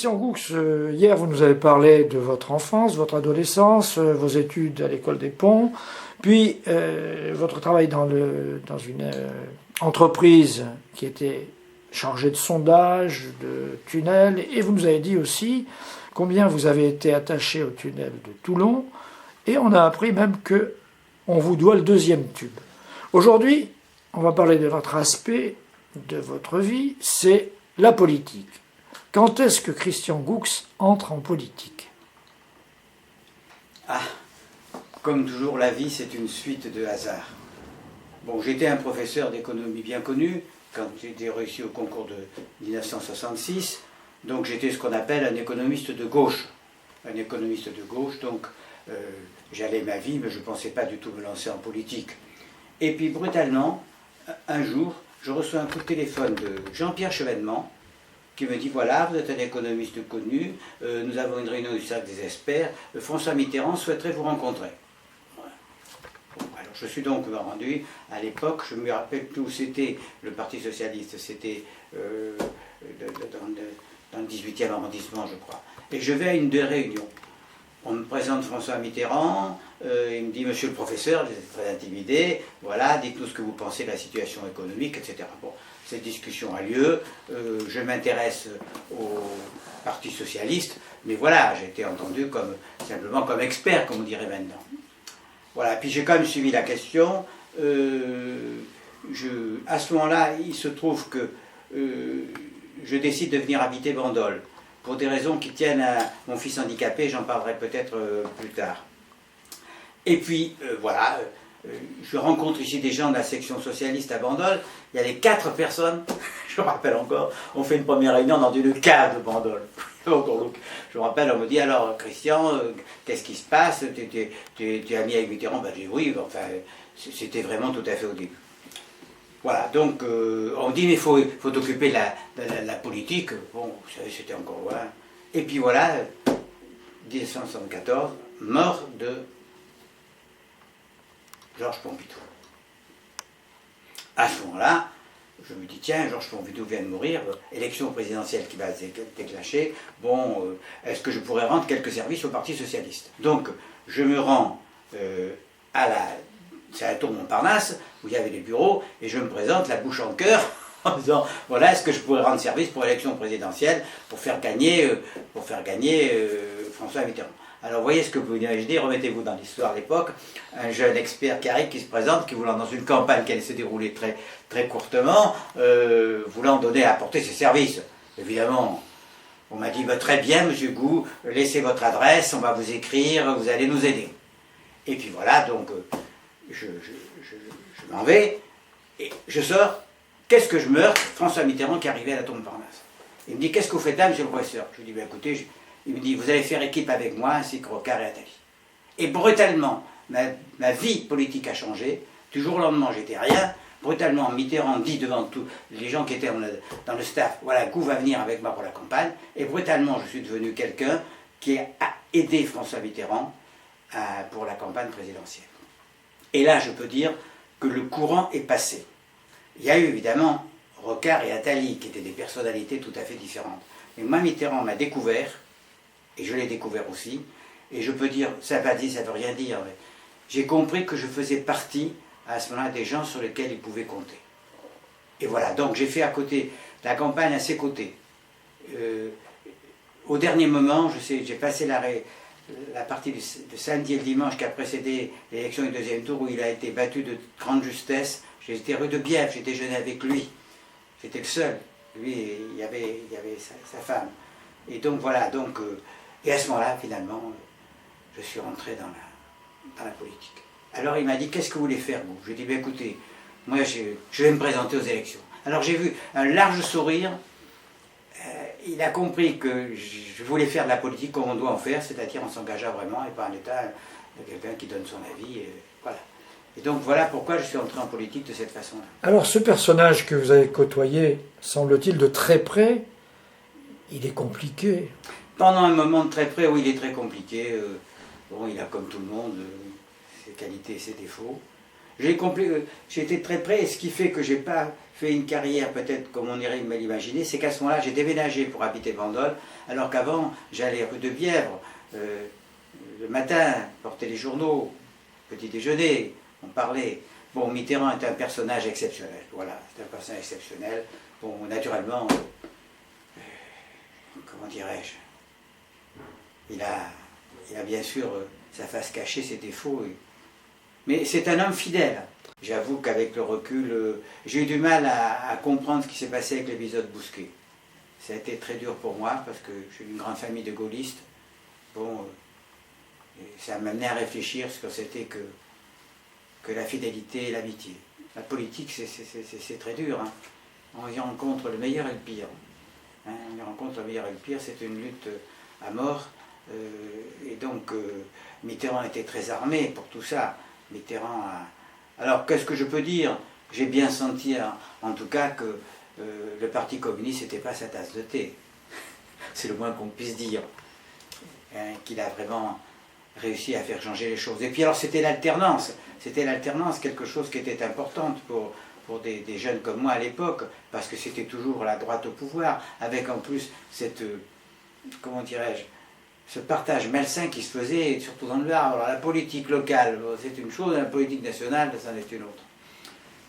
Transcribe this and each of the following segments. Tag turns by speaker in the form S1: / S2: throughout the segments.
S1: Christian Goux, hier vous nous avez parlé de votre enfance, votre adolescence, vos études à l'école des Ponts, puis votre travail dans une entreprise qui était chargée de sondage, de tunnels, et vous nous avez dit aussi combien vous avez été attaché au tunnel de Toulon, et on a appris même que on vous doit le deuxième tube. Aujourd'hui, on va parler de l'autre aspect de votre vie, c'est la politique. Quand est-ce que Christian Goux entre en politique?
S2: Ah, comme toujours, la vie, c'est une suite de hasards. Bon, j'étais un professeur d'économie bien connu quand j'ai réussi au concours de 1966. Donc j'étais ce qu'on appelle un économiste de gauche. Un économiste de gauche, donc j'allais ma vie, mais je ne pensais pas du tout me lancer en politique. Et puis brutalement, un jour, je reçois un coup de téléphone de Jean-Pierre Chevènement, qui me dit, voilà, vous êtes un économiste connu, nous avons une réunion du cercle des experts, François Mitterrand souhaiterait vous rencontrer. Voilà. Bon, alors je suis donc rendu, à l'époque, je me rappelle plus où c'était, le Parti Socialiste, c'était dans le 18e arrondissement, je crois. Et je vais à une des réunions. On me présente François Mitterrand, il me dit, monsieur le professeur, j'étais très intimidé, voilà, dites-nous ce que vous pensez de la situation économique, etc. Bon, cette discussion a lieu, je m'intéresse au Parti Socialiste, mais voilà, j'ai été entendu simplement comme expert, comme on dirait maintenant. Voilà, puis j'ai quand même suivi la question. À ce moment-là, il se trouve que je décide de venir habiter Bandol, pour des raisons qui tiennent à mon fils handicapé, j'en parlerai peut-être plus tard. Et puis, voilà, je rencontre ici des gens de la section socialiste à Bandol. Il y a les 4 personnes, je me rappelle encore, on fait une première réunion dans une cave de Bandol. Donc, je me rappelle, on me dit, alors Christian, qu'est-ce qui se passe? Tu es ami avec Mitterrand? Ben, j'ai dit oui, enfin, c'était vraiment tout à fait au début. Voilà, donc on dit, mais il faut t'occuper de la politique. Bon, vous savez, c'était encore loin. Et puis voilà, 1974, mort de Georges Pompidou. À ce moment-là, je me dis, tiens, Georges Pompidou vient de mourir, élection présidentielle qui va se déclencher, bon, est-ce que je pourrais rendre quelques services au Parti Socialiste? Donc, je me rends c'est à la tour Montparnasse, où il y avait les bureaux, et je me présente la bouche en cœur, en disant, voilà, est-ce que je pourrais rendre service pour l'élection présidentielle, pour faire gagner François Mitterrand. Alors vous voyez ce que vous imaginez, remettez-vous dans l'histoire à l'époque, un jeune expert qui arrive, qui se présente, qui voulant dans une campagne qui allait se dérouler très, très courtement, voulant apporter ses services. Évidemment, on m'a dit, bah, très bien, monsieur Goux, laissez votre adresse, on va vous écrire, vous allez nous aider. Et puis voilà, donc je m'en vais, et je sors, qu'est-ce que je meurs? François Mitterrand qui arrivait à la tour Montparnasse. Il me dit, qu'est-ce que vous faites là, monsieur le professeur? Je lui dis, bah, écoutez, il me dit, vous allez faire équipe avec moi, ainsi que Rocard et Attali. Et brutalement, ma vie politique a changé. Du jour au lendemain, j'étais rien. Brutalement, Mitterrand dit devant tous les gens qui étaient dans le staff, voilà, Goux va venir avec moi pour la campagne. Et brutalement, je suis devenu quelqu'un qui a aidé François Mitterrand pour la campagne présidentielle. Et là, je peux dire que le courant est passé. Il y a eu évidemment Rocard et Attali, qui étaient des personnalités tout à fait différentes. Mais moi, Mitterrand m'a découvert, et je l'ai découvert aussi, et je peux dire, sympathie, ça ne veut rien dire, mais j'ai compris que je faisais partie, à ce moment-là, des gens sur lesquels il pouvait compter. Et voilà, donc j'ai fait à côté, la campagne à ses côtés. Au dernier moment, j'ai passé la partie de samedi et le dimanche qui a précédé l'élection du deuxième tour, où il a été battu de grande justesse. J'étais rue de Bièvre, j'ai déjeuné avec lui. J'étais le seul. Lui, il y avait sa femme. Et donc voilà, et à ce moment-là, finalement, je suis rentré dans la politique. Alors il m'a dit, qu'est-ce que vous voulez faire, vous? Je lui ai dit, ben, écoutez, moi je vais me présenter aux élections. Alors j'ai vu un large sourire. Il a compris que je voulais faire de la politique comme on doit en faire, c'est-à-dire en s'engageant vraiment et pas en état de quelqu'un qui donne son avis. Voilà. Et donc voilà pourquoi je suis entré en politique de cette façon-là.
S1: Alors ce personnage que vous avez côtoyé, semble-t-il de très près, il est compliqué.
S2: Pendant un moment de très près, oui, il est très compliqué. Bon, il a comme tout le monde ses qualités et ses défauts. J'ai été très près, et ce qui fait que j'ai pas fait une carrière peut-être comme on irait mal imaginer, c'est qu'à ce moment-là, j'ai déménagé pour habiter Bandol, alors qu'avant, j'allais rue de Bièvre, le matin, porter les journaux, petit déjeuner, on parlait. Bon, Mitterrand était un personnage exceptionnel, voilà, c'est un personnage exceptionnel. Bon, naturellement, comment dirais-je, il a bien sûr sa face cachée, ses défauts, mais c'est un homme fidèle. J'avoue qu'avec le recul, j'ai eu du mal à comprendre ce qui s'est passé avec l'épisode Bousquet. Ça a été très dur pour moi, parce que j'ai une grande famille de gaullistes. Bon, ça m'a amené à réfléchir sur ce que c'était que la fidélité et l'amitié. La politique, c'est très dur. Hein. On y rencontre le meilleur et le pire. Hein, on y rencontre le meilleur et le pire, c'est une lutte à mort. Et donc, Mitterrand était très armé pour tout ça. Mitterrand a... Alors, qu'est-ce que je peux dire? J'ai bien senti, en tout cas, que le Parti communiste n'était pas sa tasse de thé. C'est le moins qu'on puisse dire. Hein, qu'il a vraiment réussi à faire changer les choses. Et puis alors, c'était l'alternance. C'était l'alternance, quelque chose qui était importante pour des jeunes comme moi à l'époque, parce que c'était toujours la droite au pouvoir, avec en plus cette, comment dirais-je, ce partage malsain qui se faisait, surtout dans le Var. Alors la politique locale, c'est une chose, la politique nationale, c'en est une autre.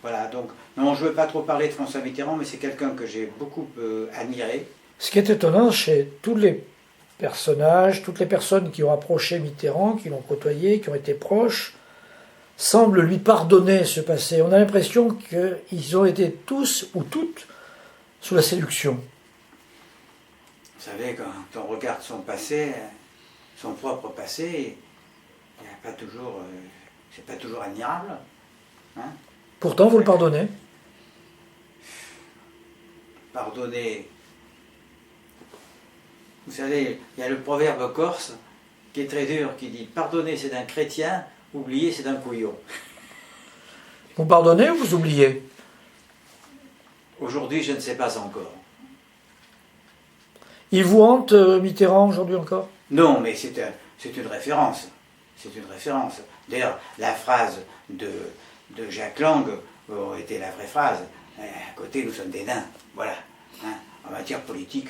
S2: Voilà, donc, non, je ne veux pas trop parler de François Mitterrand, mais c'est quelqu'un que j'ai beaucoup admiré.
S1: Ce qui est étonnant chez tous les personnages, toutes les personnes qui ont approché Mitterrand, qui l'ont côtoyé, qui ont été proches, semblent lui pardonner ce passé. On a l'impression qu'ils ont été tous ou toutes sous la séduction.
S2: Vous savez, quand on regarde son passé, son propre passé, il n'y a pas toujours, c'est pas toujours admirable. Hein?
S1: Pourtant, vous le pardonnez.
S2: Pardonner. Vous savez, il y a le proverbe corse qui est très dur, qui dit « Pardonner, c'est d'un chrétien, oublier, c'est d'un couillon ».
S1: Vous pardonnez ou vous oubliez?
S2: Aujourd'hui, je ne sais pas encore.
S1: Il vous hante, Mitterrand, aujourd'hui encore?
S2: Non, mais c'est une référence. C'est une référence. D'ailleurs, la phrase de Jacques Lang aurait été la vraie phrase. À côté, nous sommes des nains. Voilà. Hein. En matière politique,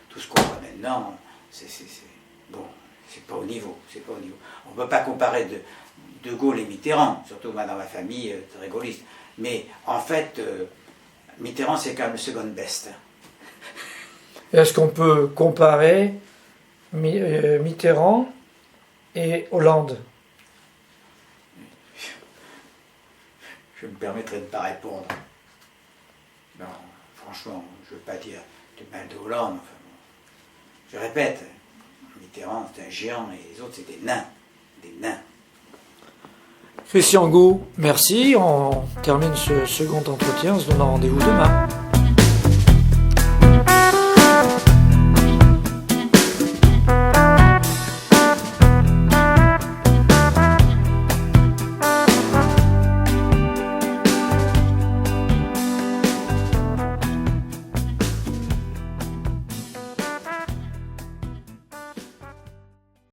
S2: tout ce qu'on voit maintenant, bon, c'est pas au niveau. C'est pas au niveau. On ne peut pas comparer de Gaulle et Mitterrand, surtout moi dans ma famille très gaulliste. Mais en fait, Mitterrand, c'est quand même le second best.
S1: Est-ce qu'on peut comparer Mitterrand et Hollande?
S2: Je me permettrai de ne pas répondre. Non, franchement, je ne veux pas dire du mal de Hollande. Enfin, bon. Je répète, Mitterrand, c'est un géant et les autres, c'est des nains. Des nains.
S1: Christian Gaud, merci. On termine ce second entretien en se donnant rendez-vous demain.